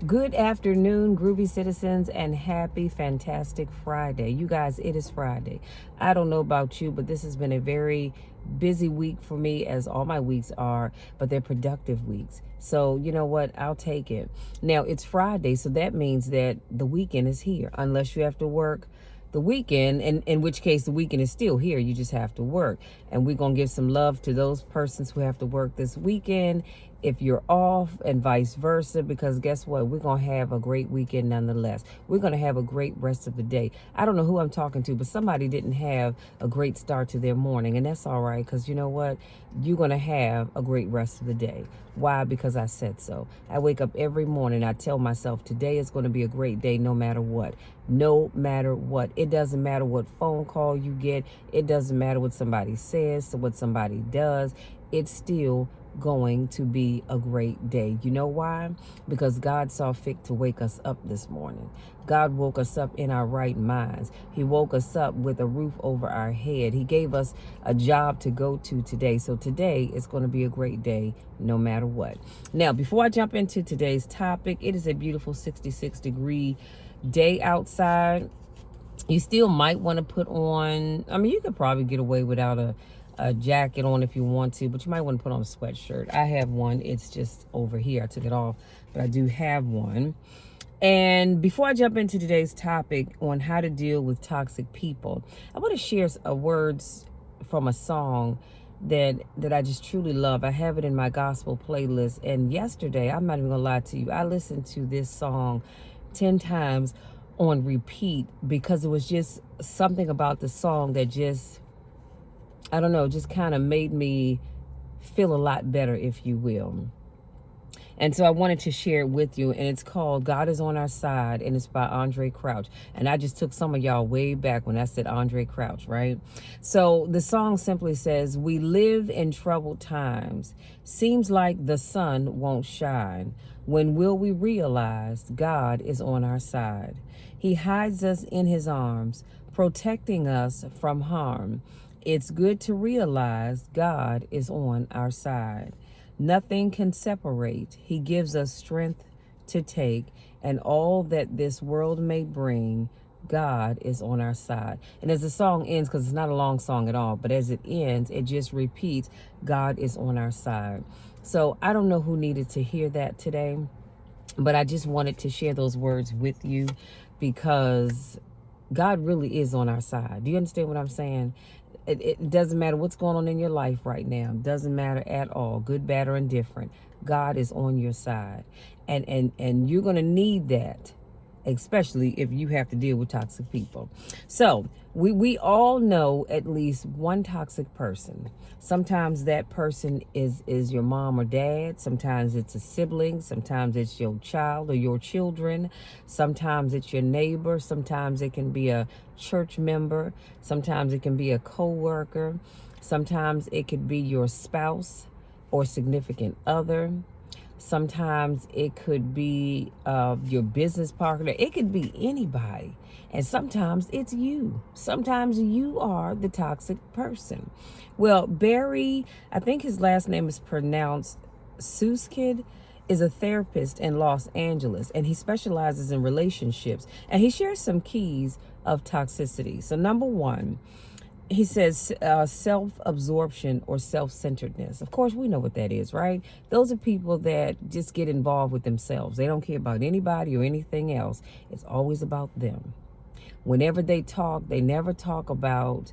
Good afternoon, groovy citizens, and happy, fantastic Friday. You guys, it is Friday. I don't know about you, but this has been a very busy week for me, as all my weeks are, but they're productive weeks. So, you know what? I'll take it. Now, it's Friday, so that means that the weekend is here, unless you have to work the weekend, and in which case the weekend is still here. You just have to work. And we're going to give some love to those persons who have to work this weekend if you're off, and vice versa, because guess what? We're going to have a great weekend nonetheless. We're going to have a great rest of the day. I don't know who I'm talking to, but somebody didn't have a great start to their morning, and that's all right, because you know what? You're going to have a great rest of the day. Why? Because I said so. I wake up every morning, I tell myself today is going to be a great day no matter what. No matter what. It doesn't matter what phone call you get. It doesn't matter what somebody says, what somebody does. It's still going to be a great day. You know why? Because God saw fit to wake us up this morning. God woke us up in our right minds. He woke us up with a roof over our head. He gave us a job to go to today. So today is going to be a great day no matter what. Now, before I jump into today's topic, it is a beautiful 66-degree day outside. You still might want to put on, you could probably get away without a jacket on if you want to, but you might want to put on a sweatshirt. I have one. It's just over here. I took it off, but I do have one. And before I jump into today's topic on how to deal with toxic people, I want to share words from a song that I just truly love. I have it in my gospel playlist. And yesterday, I'm not even gonna lie to you, I listened to this song 10 times on repeat because it was just something about the song that just, I don't know, just kind of made me feel a lot better, if you will. And so I wanted to share it with you, and it's called God is on Our Side, and it's by Andre Crouch. And I just took some of y'all way back when I said Andre Crouch, right? So the song simply says, we live in troubled times. Seems like the sun won't shine. When will we realize God is on our side? He hides us in his arms, protecting us from harm. It's good to realize God is on our side. Nothing can separate. He gives us strength to take, and all that this world may bring, God is on our side. And as the song ends, because it's not a long song at all, but as it ends, it just repeats, God is on our side. So I don't know who needed to hear that today, but I just wanted to share those words with you because God really is on our side. Do you understand what I'm saying? It doesn't matter what's going on in your life right now. It doesn't matter at all, good, bad, or indifferent. God is on your side. And you're going to need that, especially if you have to deal with toxic people. So we all know at least one toxic person. Sometimes that person is your mom or dad. Sometimes it's a sibling. Sometimes it's your child or your children. Sometimes it's your neighbor. Sometimes it can be a church member. Sometimes it can be a co-worker. Sometimes it could be your spouse or significant other. Sometimes it could be your business partner. It could be anybody. And sometimes it's you. Sometimes you are the toxic person. Well, Barrie, I think his last name is pronounced Sueskind, is a therapist in Los Angeles, and he specializes in relationships. And he shares some keys of toxicity. So number one, he says self-absorption or self-centeredness. Of course, we know what that is, right? Those are people that just get involved with themselves. They don't care about anybody or anything else. It's always about them. Whenever they talk, they never talk about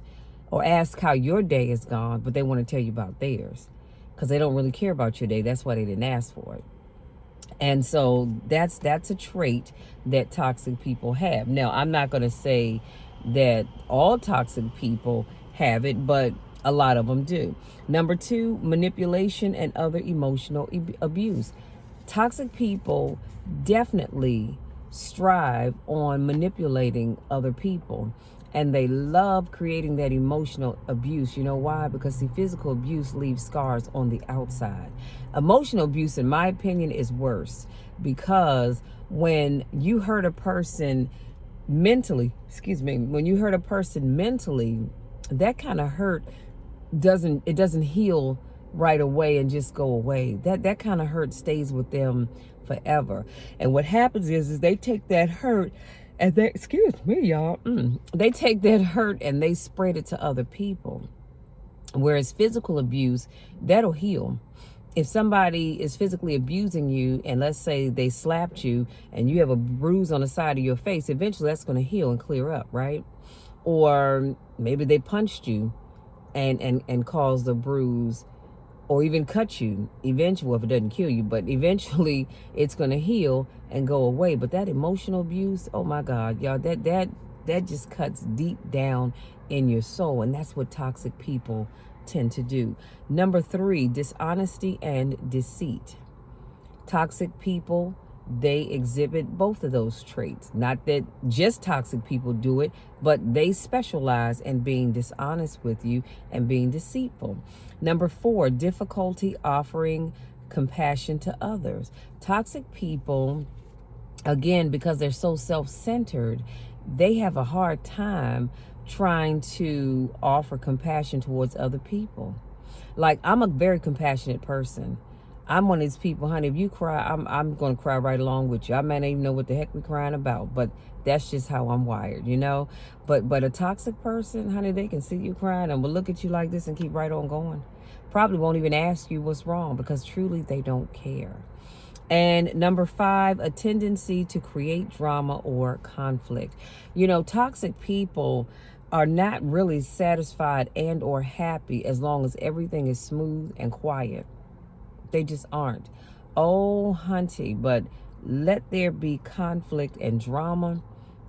or ask how your day is gone, but they want to tell you about theirs because they don't really care about your day. That's why they didn't ask for it. And so that's a trait that toxic people have. Now, I'm not going to say that all toxic people have it, but a lot of them do. Number two, manipulation and other emotional abuse. Toxic people definitely strive on manipulating other people, and they love creating that emotional abuse. You know why? Because the physical abuse leaves scars on the outside. Emotional abuse, in my opinion, is worse, because when you hurt a person mentally, when you hurt a person mentally, that kind of hurt doesn't heal right away and just go away. That kind of hurt stays with them forever. And what happens is they take that hurt and they, excuse me, y'all, they take that hurt and they spread it to other people. Whereas physical abuse, that'll heal. If somebody is physically abusing you, and let's say they slapped you and you have a bruise on the side of your face, eventually that's going to heal and clear up, right? Or maybe they punched you and caused a bruise, or even cut you. Eventually, well, if it doesn't kill you, but eventually it's going to heal and go away. But that emotional abuse, oh my God, y'all, that just cuts deep down in your soul. And that's what toxic people tend to do. Number 3, dishonesty and deceit. Toxic people, they exhibit both of those traits. Not that just toxic people do it, but they specialize in being dishonest with you and being deceitful. Number 4, difficulty offering compassion to others. Toxic people, again, because they're so self-centered, they have a hard time trying to offer compassion towards other people. Like, I'm a very compassionate person. I'm one of these people, honey, if you cry, I'm going to cry right along with you. I may not even know what the heck we're crying about, but that's just how I'm wired, you know? But a toxic person, honey, they can see you crying and will look at you like this and keep right on going. Probably won't even ask you what's wrong, because truly they don't care. And number 5, a tendency to create drama or conflict. You know, toxic people are not really satisfied and or happy as long as everything is smooth and quiet. They just aren't. Oh, hunty, but let there be conflict and drama,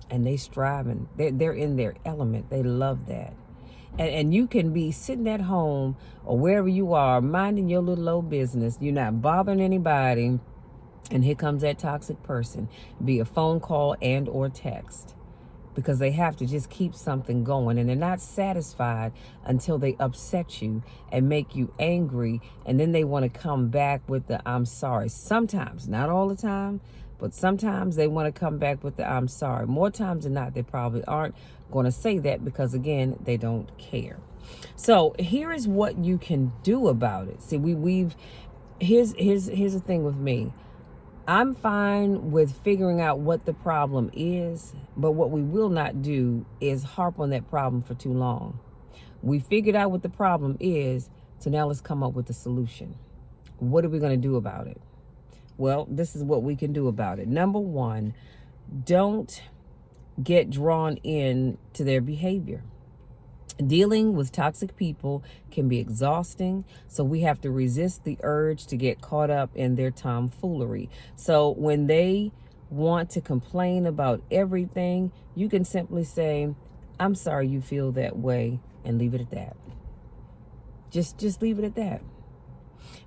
and they striving. They're in their element. They love that. And you can be sitting at home or wherever you are, minding your little old business. You're not bothering anybody. And here comes that toxic person, be a phone call and or text, because they have to just keep something going, and they're not satisfied until they upset you and make you angry, and then they want to come back with the I'm sorry. Sometimes, not all the time, but sometimes they want to come back with the I'm sorry. More times than not, they probably aren't going to say that, because again, they don't care. So here is what you can do about it. See, here's the thing with me. I'm fine with figuring out what the problem is, but what we will not do is harp on that problem for too long. We figured out what the problem is, so now let's come up with a solution. What are we going to do about it? Well, this is what we can do about it. Number 1, don't get drawn in to their behavior. Dealing with toxic people can be exhausting, so we have to resist the urge to get caught up in their tomfoolery. So when they want to complain about everything, you can simply say, I'm sorry you feel that way, and leave it at that. Just leave it at that.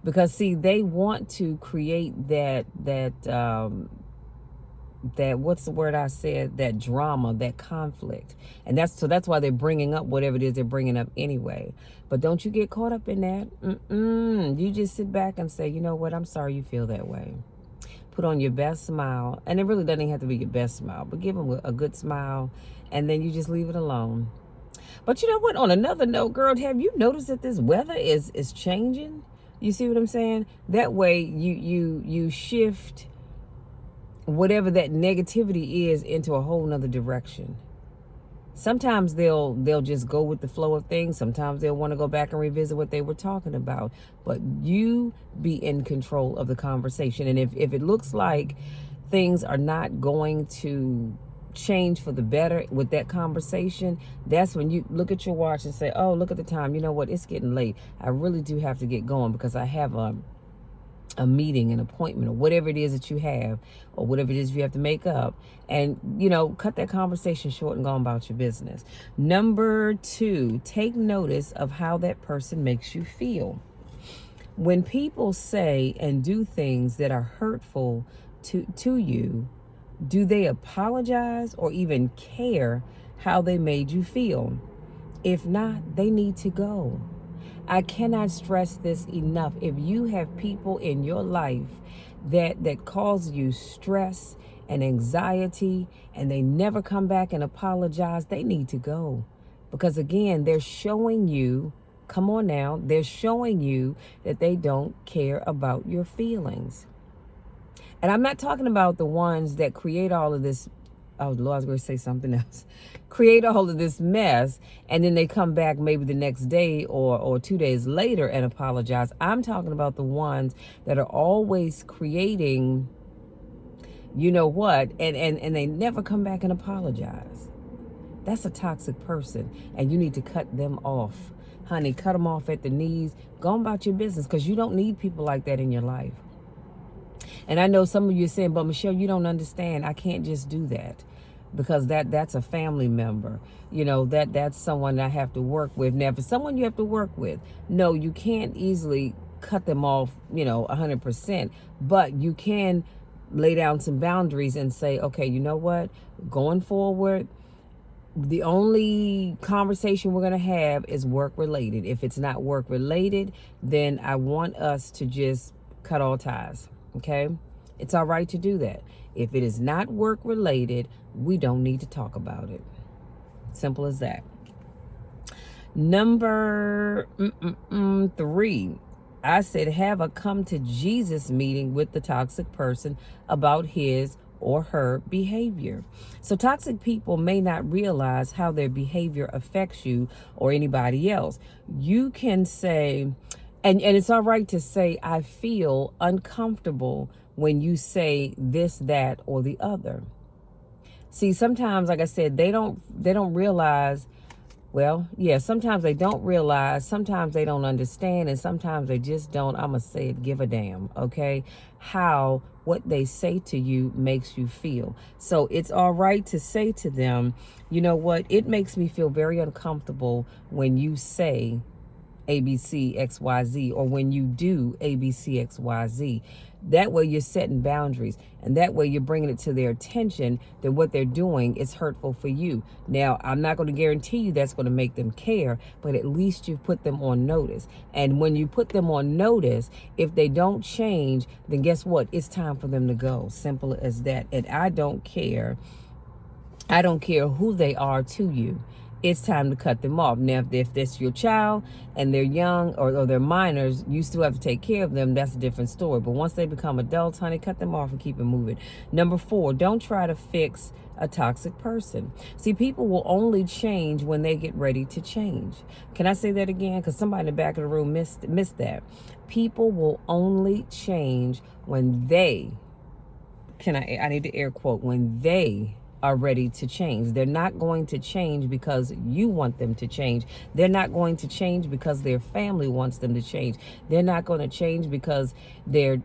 Because see, they want to create that what's the word I said, that drama, that conflict. And that's why they're bringing up whatever it is they're bringing up anyway. But don't you get caught up in that. You just sit back and say, you know what, I'm sorry you feel that way. Put on your best smile, and it really doesn't even have to be your best smile, but give them a good smile, and then you just leave it alone. But you know what, on another note, girl, have you noticed that this weather is changing? You see what I'm saying? That way you shift whatever that negativity is into a whole nother direction. Sometimes they'll just go with the flow of things. Sometimes they'll want to go back and revisit what they were talking about. But you be in control of the conversation. And if it looks like things are not going to change for the better with that conversation, that's when you look at your watch and say, oh, look at the time. You know what? It's getting late. I really do have to get going, because I have a meeting, an appointment, or whatever it is that you have, or whatever it is you have to make up, and cut that conversation short and go on about your business. Number 2, take notice of how that person makes you feel. When people say and do things that are hurtful to you, do they apologize or even care how they made you feel? If not, they need to go. I cannot stress this enough. If you have people in your life that cause you stress and anxiety, and they never come back and apologize, they need to go. Because again, they're showing you Come on now. They're showing you that they don't care about your feelings. And I'm not talking about the ones that create all of this. Oh, Lord, I was going to say something else. Create all of this mess, and then they come back maybe the next day or 2 days later and apologize. I'm talking about the ones that are always creating, you know what, and they never come back and apologize. That's a toxic person, and you need to cut them off. Honey, cut them off at the knees. Go about your business, because you don't need people like that in your life. And I know some of you are saying, but Michelle, you don't understand. I can't just do that, because that's a family member. You know, that's someone I have to work with. Now, if it's someone you have to work with, no, you can't easily cut them off, 100%. But you can lay down some boundaries and say, okay, you know what? Going forward, the only conversation we're going to have is work related. If it's not work related, then I want us to just cut all ties. Okay? It's all right to do that. If it is not work related, we don't need to talk about it. Simple as that. Number 3, I said have a come to Jesus meeting with the toxic person about his or her behavior. So toxic people may not realize how their behavior affects you or anybody else. You can say, and it's all right to say, I feel uncomfortable when you say this, that, or the other. See, sometimes, like I said, they don't realize, well, yeah, sometimes they don't realize, sometimes they don't understand, and sometimes they just don't, I'm going to say it, give a damn, okay, how what they say to you makes you feel. So it's all right to say to them, you know what, it makes me feel very uncomfortable when you say ABC, XYZ, or when you do ABC, XYZ. That way you're setting boundaries, and that way you're bringing it to their attention that what they're doing is hurtful for you. Now, I'm not going to guarantee you that's going to make them care, but at least you put them on notice. And when you put them on notice, if they don't change, then guess what? It's time for them to go. Simple as that. And I don't care who they are to you. It's time to cut them off. Now, if that's your child and they're young or they're minors, you still have to take care of them. That's a different story. But once they become adults, honey, cut them off and keep it moving. Number 4, don't try to fix a toxic person. See, people will only change when they get ready to change. Can I say that again? Because somebody in the back of the room missed that. People will only change when they, I need to air quote, when they are ready to change. They're not going to change because you want them to change. They're not going to change because their family wants them to change. They're not going to change because their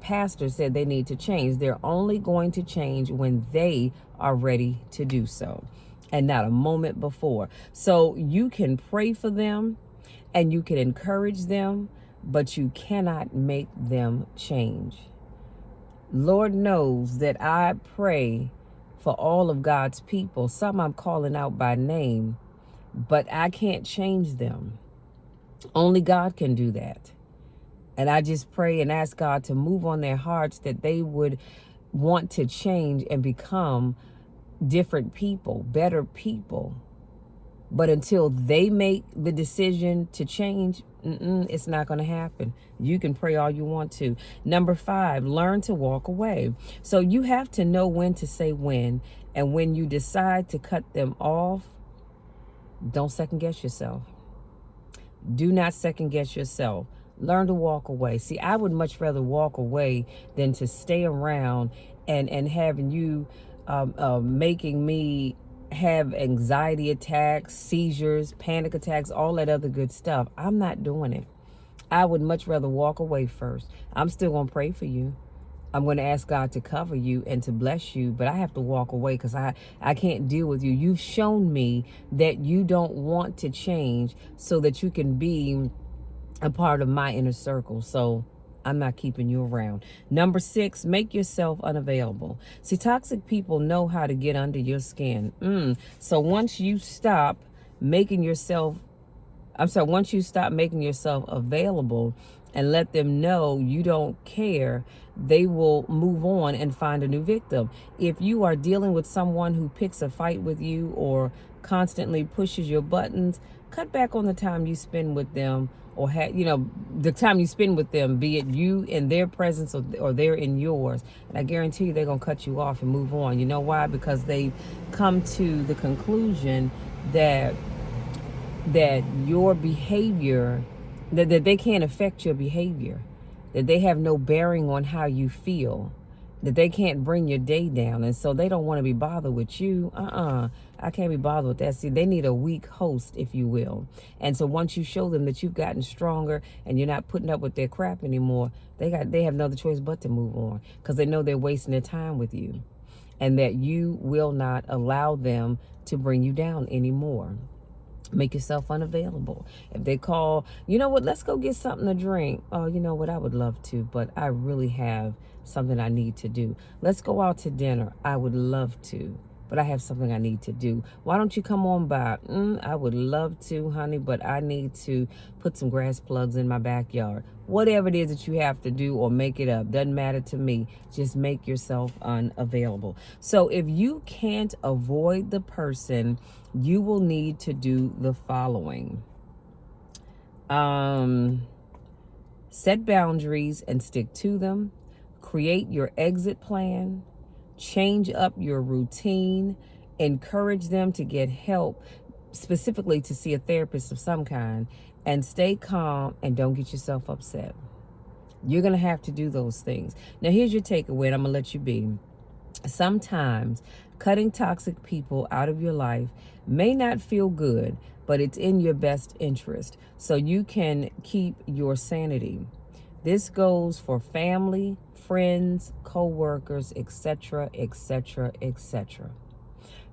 pastor said they need to change. They're only going to change when they are ready to do so, and not a moment before. So you can pray for them and you can encourage them, but you cannot make them change. Lord knows that I pray for all of God's people. Some I'm calling out by name, but I can't change them. Only God can do that. And I just pray and ask God to move on their hearts, that they would want to change and become different people, better people. But until they make the decision to change, it's not going to happen. You can pray all you want to. Number 5, learn to walk away. So you have to know when to say when. And when you decide to cut them off, don't second guess yourself. Do not second guess yourself. Learn to walk away. See, I would much rather walk away than to stay around and having you making me have anxiety attacks, seizures, panic attacks, all that other good stuff. I'm not doing it. I would much rather walk away first. I'm still going to pray for you. I'm going to ask God to cover you and to bless you, but I have to walk away because I can't deal with you. You've shown me that you don't want to change so that you can be a part of my inner circle. So I'm not keeping you around. Number 6, make yourself unavailable. See, toxic people know how to get under your skin. So once you stop making yourself available, and let them know you don't care, they will move on and find a new victim. If you are dealing with someone who picks a fight with you or constantly pushes your buttons, cut back on the time you spend with them, or the time you spend with them, be it you in their presence or they're in yours. And I guarantee you they're going to cut you off and move on. You know why? Because they've come to the conclusion that your behavior, that they can't affect your behavior, that they have no bearing on how you feel, that they can't bring your day down. And so they don't want to be bothered with you. I can't be bothered with that. See, they need a weak host, if you will. And so once you show them that you've gotten stronger and you're not putting up with their crap anymore, they have no other choice but to move on, because they know they're wasting their time with you, and that you will not allow them to bring you down anymore. Make yourself unavailable. If they call, you know what, let's go get something to drink. Oh, you know what, I would love to, but I really have something I need to do. Let's go out to dinner. I would love to, but I have something I need to do. Why don't you come on by? I would love to, honey, but I need to put some grass plugs in my backyard. Whatever it is that you have to do, or make it up, doesn't matter to me. Just make yourself unavailable. So if you can't avoid the person, you will need to do the following. Set boundaries and stick to them. Create your exit plan. Change up your routine. Encourage them to get help, specifically to see a therapist of some kind. And stay calm and don't get yourself upset. You're going to have to do those things. Now, here's your takeaway, and I'm going to let you be. Sometimes cutting toxic people out of your life may not feel good, but it's in your best interest, so you can keep your sanity. This goes for family, friends, co-workers, etc., etc., etc.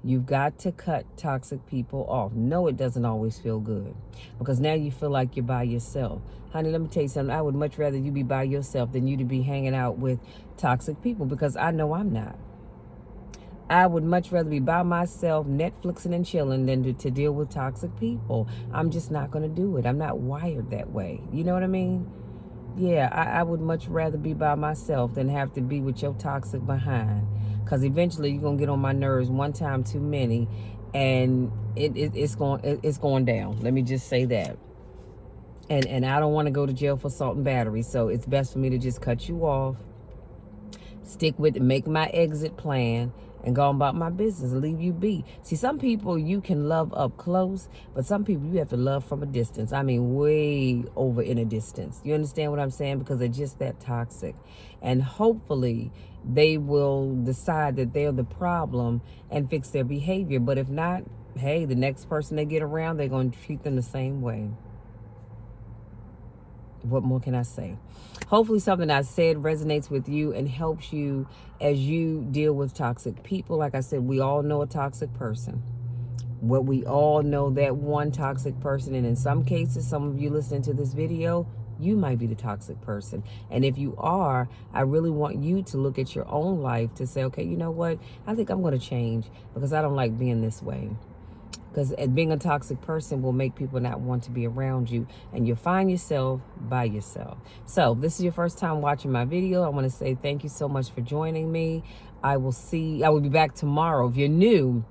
You've got to cut toxic people off. No, it doesn't always feel good, because now you feel like you're by yourself. Honey, let me tell you something. I would much rather you be by yourself than you to be hanging out with toxic people, because I know I'm not. I would much rather be by myself, Netflixing and chilling, than to deal with toxic people. I'm just not going to do it. I'm not wired that way. You know what I mean? Yeah, I would much rather be by myself than have to be with your toxic behind. Because eventually you're going to get on my nerves one time too many, and it's going down. Let me just say that. And I don't want to go to jail for assault and battery, so it's best for me to just cut you off, stick with it, make my exit plan, and go about my business and leave you be. See, some people you can love up close, but some people you have to love from a distance. I mean, way over in a distance. You understand what I'm saying? Because they're just that toxic. And hopefully they will decide that they're the problem and fix their behavior. But if not, hey, the next person they get around, they're going to treat them the same way. What more can I say? Hopefully something I said resonates with you and helps you as you deal with toxic people. Like I said, we all know a toxic person. What we all know that one toxic person. And in some cases, some of you listening to this video, you might be the toxic person. And if you are, I really want you to look at your own life to say, okay, you know what? I think I'm going to change, because I don't like being this way. Because being a toxic person will make people not want to be around you, and you'll find yourself by yourself. So if this is your first time watching my video, I want to say thank you so much for joining me. I will be back tomorrow. If you're new,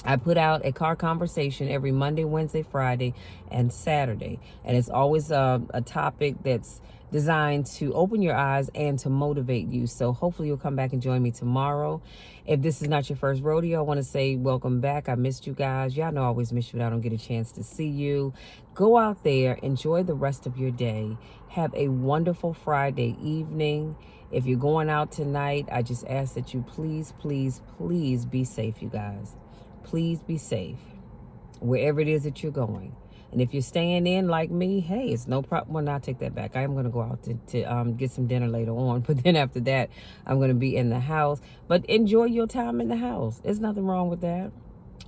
I put out a car conversation every Monday, Wednesday, Friday, and Saturday. And it's always a topic that's designed to open your eyes and to motivate you. So hopefully you'll come back and join me tomorrow. If this is not your first rodeo, I want to say welcome back. I missed you guys. Y'all know I always miss you when I don't get a chance to see you. Go out there, enjoy the rest of your day. Have a wonderful Friday evening. If you're going out tonight, I just ask that you please, please, please be safe, you guys. Please be safe wherever it is that you're going. And if you're staying in like me, hey, it's no problem. Well, I'll take that back. I am going to go out to get some dinner later on. But then after that, I'm going to be in the house. But enjoy your time in the house. There's nothing wrong with that.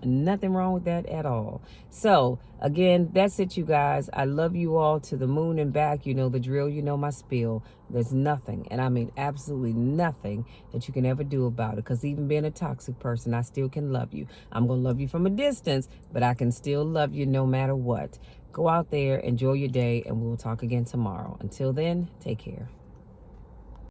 Nothing wrong with that at all. So, again, that's it, you guys. I love you all to the moon and back. You know the drill. You know my spiel. There's nothing, and I mean absolutely nothing, that you can ever do about it. Because even being a toxic person, I still can love you. I'm going to love you from a distance, but I can still love you no matter what. Go out there, enjoy your day, and we'll talk again tomorrow. Until then, take care.